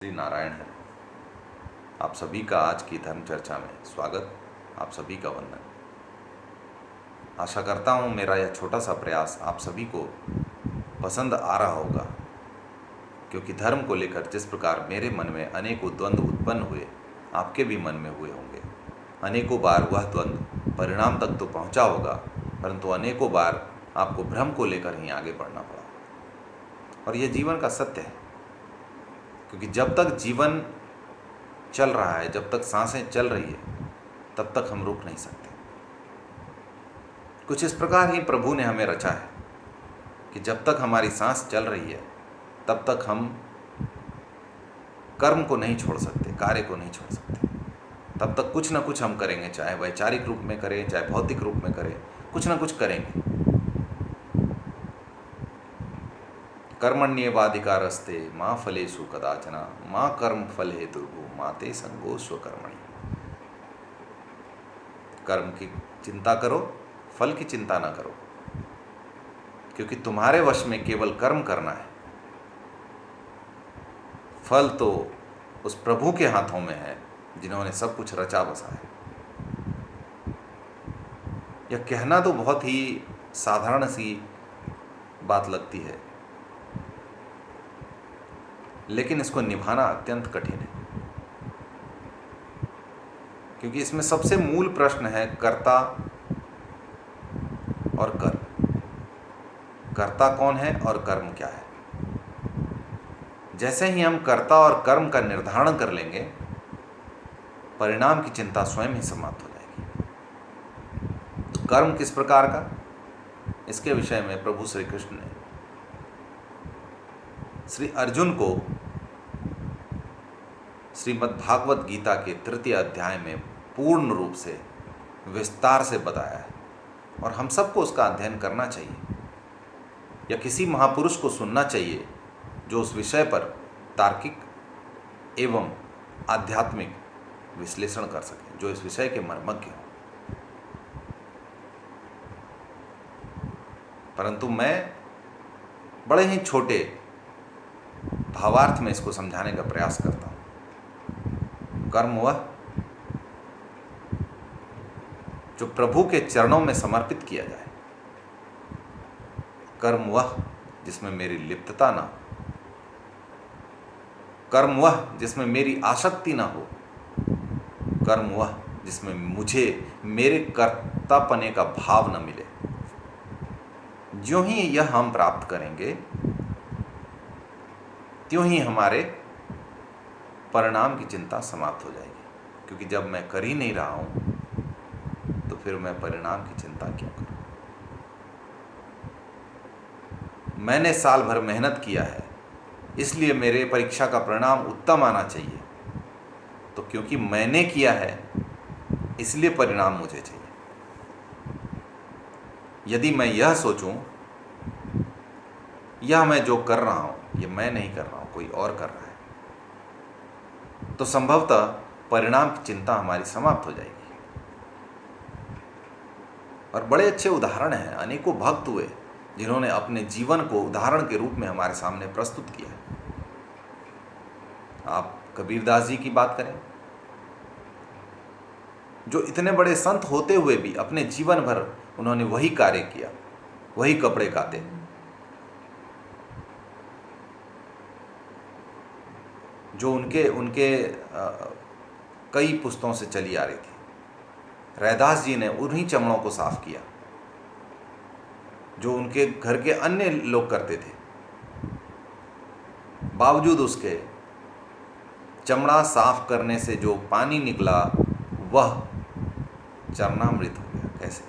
श्री नारायण है। आप सभी का आज की धर्म चर्चा में स्वागत। आप सभी का वंदन। आशा करता हूँ मेरा यह छोटा सा प्रयास आप सभी को पसंद आ रहा होगा, क्योंकि धर्म को लेकर जिस प्रकार मेरे मन में अनेकों द्वंद्व उत्पन्न हुए, आपके भी मन में हुए होंगे। अनेकों बार वह द्वंद्व परिणाम तक तो पहुँचा होगा, परंतु अनेकों बार आपको भ्रम को लेकर ही आगे बढ़ना पड़ा। और यह जीवन का सत्य है, क्योंकि जब तक जीवन चल रहा है, जब तक सांसें चल रही है, तब तक हम रुक नहीं सकते। कुछ इस प्रकार ही प्रभु ने हमें रचा है कि जब तक हमारी सांस चल रही है, तब तक हम कर्म को नहीं छोड़ सकते, कार्य को नहीं छोड़ सकते। तब तक कुछ ना कुछ हम करेंगे, चाहे वैचारिक रूप में करें, चाहे भौतिक रूप में करें, कुछ ना कुछ करेंगे। कर्मण्येवाधिकारस्ते माँ फलेषु कदाचन माँ कर्म फल हेतुर्भुः मा ते संगो स्वकर्मणि। कर्म की चिंता करो, फल की चिंता ना करो, क्योंकि तुम्हारे वश में केवल कर्म करना है। फल तो उस प्रभु के हाथों में है जिन्होंने सब कुछ रचा बसा है। यह कहना तो बहुत ही साधारण सी बात लगती है, लेकिन इसको निभाना अत्यंत कठिन है, क्योंकि इसमें सबसे मूल प्रश्न है कर्ता और कर्म। कर्ता कौन है और कर्म क्या है? जैसे ही हम कर्ता और कर्म का निर्धारण कर लेंगे, परिणाम की चिंता स्वयं ही समाप्त हो जाएगी। तो कर्म किस प्रकार का, इसके विषय में प्रभु श्री कृष्ण ने श्री अर्जुन को श्रीमद् भागवत गीता के 3 अध्याय में पूर्ण रूप से विस्तार से बताया है, और हम सबको उसका अध्ययन करना चाहिए, या किसी महापुरुष को सुनना चाहिए जो उस विषय पर तार्किक एवं आध्यात्मिक विश्लेषण कर सके, जो इस विषय के मर्मज्ञ हो। परंतु मैं बड़े ही छोटे भावार्थ में इसको समझाने का प्रयास करता हूँ। कर्म वह जो प्रभु के चरणों में समर्पित किया जाए। कर्म वह जिसमें मेरी लिप्तता ना हो। कर्म वह जिसमें मेरी आसक्ति ना हो। कर्म वह जिसमें मुझे मेरे कर्तापने का भाव न मिले। ज्यों ही यह हम प्राप्त करेंगे, त्यों ही हमारे परिणाम की चिंता समाप्त हो जाएगी, क्योंकि जब मैं कर ही नहीं रहा हूं, तो फिर मैं परिणाम की चिंता क्यों करूं? मैंने साल भर मेहनत किया है, इसलिए मेरे परीक्षा का परिणाम उत्तम आना चाहिए। तो क्योंकि मैंने किया है, इसलिए परिणाम मुझे चाहिए। यदि मैं यह सोचूं, यह मैं जो कर रहा हूं, यह मैं नहीं कर रहा हूं, कोई और कर रहा है, तो संभवतः परिणाम की चिंता हमारी समाप्त हो जाएगी। और बड़े अच्छे उदाहरण हैं, अनेकों भक्त हुए जिन्होंने अपने जीवन को उदाहरण के रूप में हमारे सामने प्रस्तुत किया है। आप कबीरदास जी की बात करें, जो इतने बड़े संत होते हुए भी अपने जीवन भर उन्होंने वही कार्य किया, वही कपड़े काते, जो उनके कई पुस्तों से चली आ रही थी। रैदास जी ने उन्हीं चमड़ों को साफ किया जो उनके घर के अन्य लोग करते थे। बावजूद उसके चमड़ा साफ करने से जो पानी निकला, वह चरणामृत हो गया। कैसे?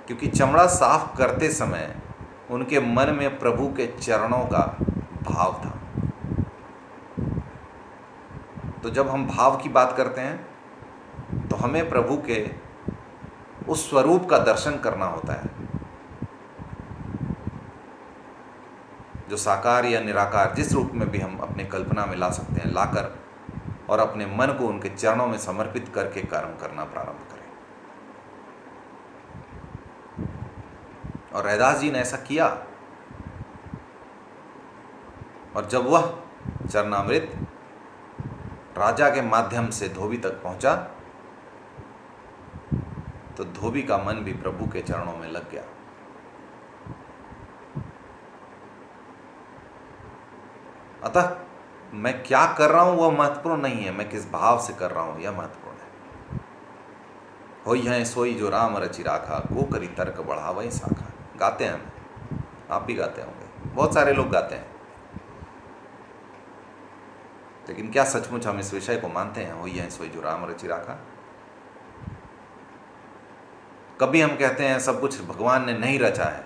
क्योंकि चमड़ा साफ करते समय उनके मन में प्रभु के चरणों का भाव था। तो जब हम भाव की बात करते हैं, तो हमें प्रभु के उस स्वरूप का दर्शन करना होता है, जो साकार या निराकार, जिस रूप में भी हम अपने कल्पना में ला सकते हैं, लाकर और अपने मन को उनके चरणों में समर्पित करके कर्म करना प्रारंभ करें। और रैदास जी ने ऐसा किया, और जब वह चरणामृत राजा के माध्यम से धोबी तक पहुंचा तो धोबी का मन भी प्रभु के चरणों में लग गया। अतः मैं क्या कर रहा हूं वह महत्वपूर्ण नहीं है, मैं किस भाव से कर रहा हूं यह महत्वपूर्ण है। होई है सोई जो राम रचि राखा, को करी तर्क बढ़ावई शाखा। गाते हैं हम, आप भी गाते होंगे, बहुत सारे लोग गाते हैं, लेकिन क्या सचमुच हम इस विषय को मानते हैं? होई है सोई जो राम रचि राखा। कभी हम कहते हैं सब कुछ भगवान ने नहीं रचा है,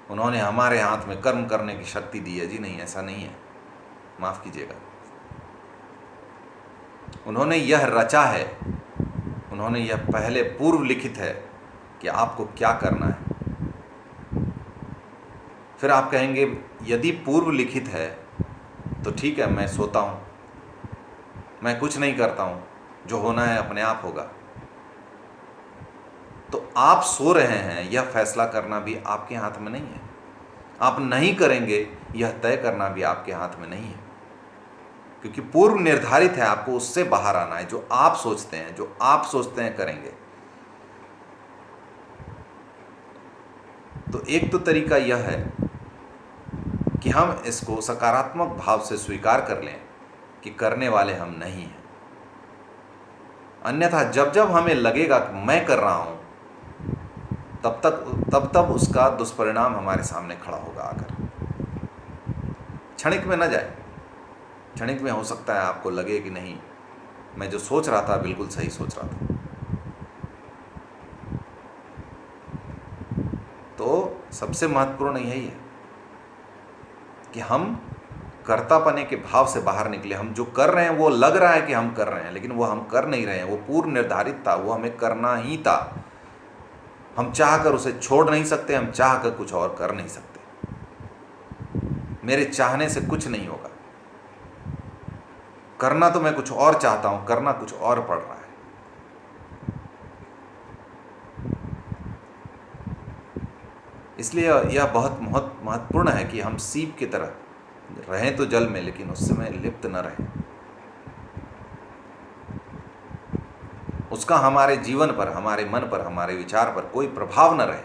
उन्होंने हमारे हाथ में कर्म करने की शक्ति दी है। जी नहीं, ऐसा नहीं है, माफ कीजिएगा। उन्होंने यह रचा है, उन्होंने यह पहले पूर्व लिखित है कि आपको क्या करना है। फिर आप कहेंगे यदि पूर्व लिखित है तो ठीक है, मैं सोता हूं, मैं कुछ नहीं करता हूं, जो होना है अपने आप होगा। तो आप सो रहे हैं, यह फैसला करना भी आपके हाथ में नहीं है। आप नहीं करेंगे यह तय करना भी आपके हाथ में नहीं है, क्योंकि पूर्व निर्धारित है, आपको उससे बाहर आना है। जो आप सोचते हैं, जो आप सोचते हैं करेंगे। तो एक तो तरीका यह है कि हम इसको सकारात्मक भाव से स्वीकार कर लें कि करने वाले हम नहीं हैं। अन्यथा जब जब हमें लगेगा कि मैं कर रहा हूं, तब उसका दुष्परिणाम हमारे सामने खड़ा होगा आकर। क्षणिक में न जाए, क्षणिक में हो सकता है आपको लगे कि नहीं, मैं जो सोच रहा था बिल्कुल सही सोच रहा था। तो सबसे महत्वपूर्ण यही है कि हम कर्तापने के भाव से बाहर निकले। हम जो कर रहे हैं वो लग रहा है कि हम कर रहे हैं, लेकिन वो हम कर नहीं रहे हैं। वो पूर्व निर्धारित था, वो हमें करना ही था। हम चाहकर उसे छोड़ नहीं सकते, हम चाहकर कुछ और कर नहीं सकते। मेरे चाहने से कुछ नहीं होगा। करना तो मैं कुछ और चाहता हूं, करना कुछ और पड़ रहा है। इसलिए यह बहुत महत्वपूर्ण है कि हम सीप की तरह रहें तो जल में, लेकिन उसमें लिप्त न रहें। उसका हमारे जीवन पर, हमारे मन पर, हमारे विचार पर कोई प्रभाव न रहे।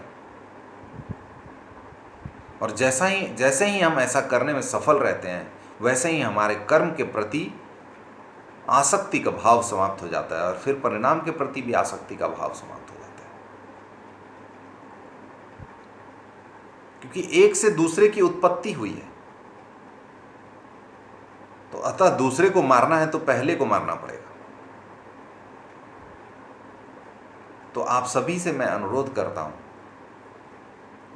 और जैसे ही हम ऐसा करने में सफल रहते हैं, वैसे ही हमारे कर्म के प्रति आसक्ति का भाव समाप्त हो जाता है, और फिर परिणाम के प्रति भी आसक्ति का भाव समाप्त हो जाता है। क्योंकि एक से दूसरे की उत्पत्ति हुई है, तो अतः दूसरे को मारना है तो पहले को मारना पड़ेगा। तो आप सभी से मैं अनुरोध करता हूं,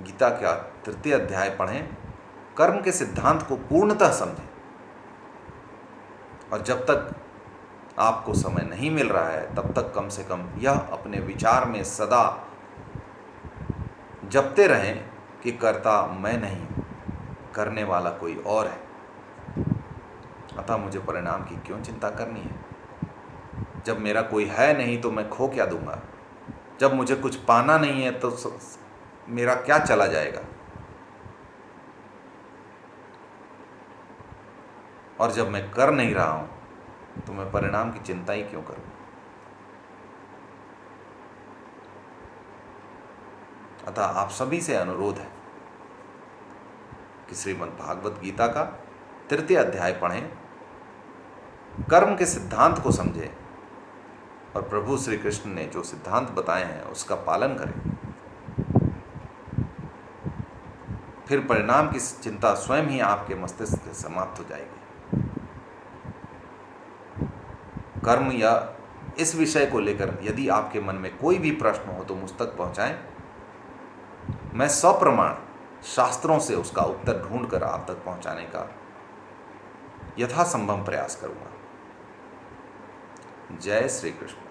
गीता का 3 अध्याय पढ़ें, कर्म के सिद्धांत को पूर्णतः समझें। और जब तक आपको समय नहीं मिल रहा है, तब तक कम से कम यह अपने विचार में सदा जपते रहें कि कर्ता मैं नहीं हूं, करने वाला कोई और है। अतः मुझे परिणाम की क्यों चिंता करनी है? जब मेरा कोई है नहीं तो मैं खो क्या दूंगा? जब मुझे कुछ पाना नहीं है तो मेरा क्या चला जाएगा? और जब मैं कर नहीं रहा हूं तो मैं परिणाम की चिंता ही क्यों करूं? अतः आप सभी से अनुरोध है कि श्रीमद् भागवत गीता का 3 अध्याय पढ़ें, कर्म के सिद्धांत को समझें, और प्रभु श्री कृष्ण ने जो सिद्धांत बताए हैं उसका पालन करें। फिर परिणाम की चिंता स्वयं ही आपके मस्तिष्क से समाप्त हो जाएगी। कर्म या इस विषय को लेकर यदि आपके मन में कोई भी प्रश्न हो तो मुझ तक पहुंचाएं। मैं सप्रमाण शास्त्रों से उसका उत्तर ढूंढकर आप तक पहुंचाने का यथासंभव प्रयास करूंगा। जय श्री कृष्ण।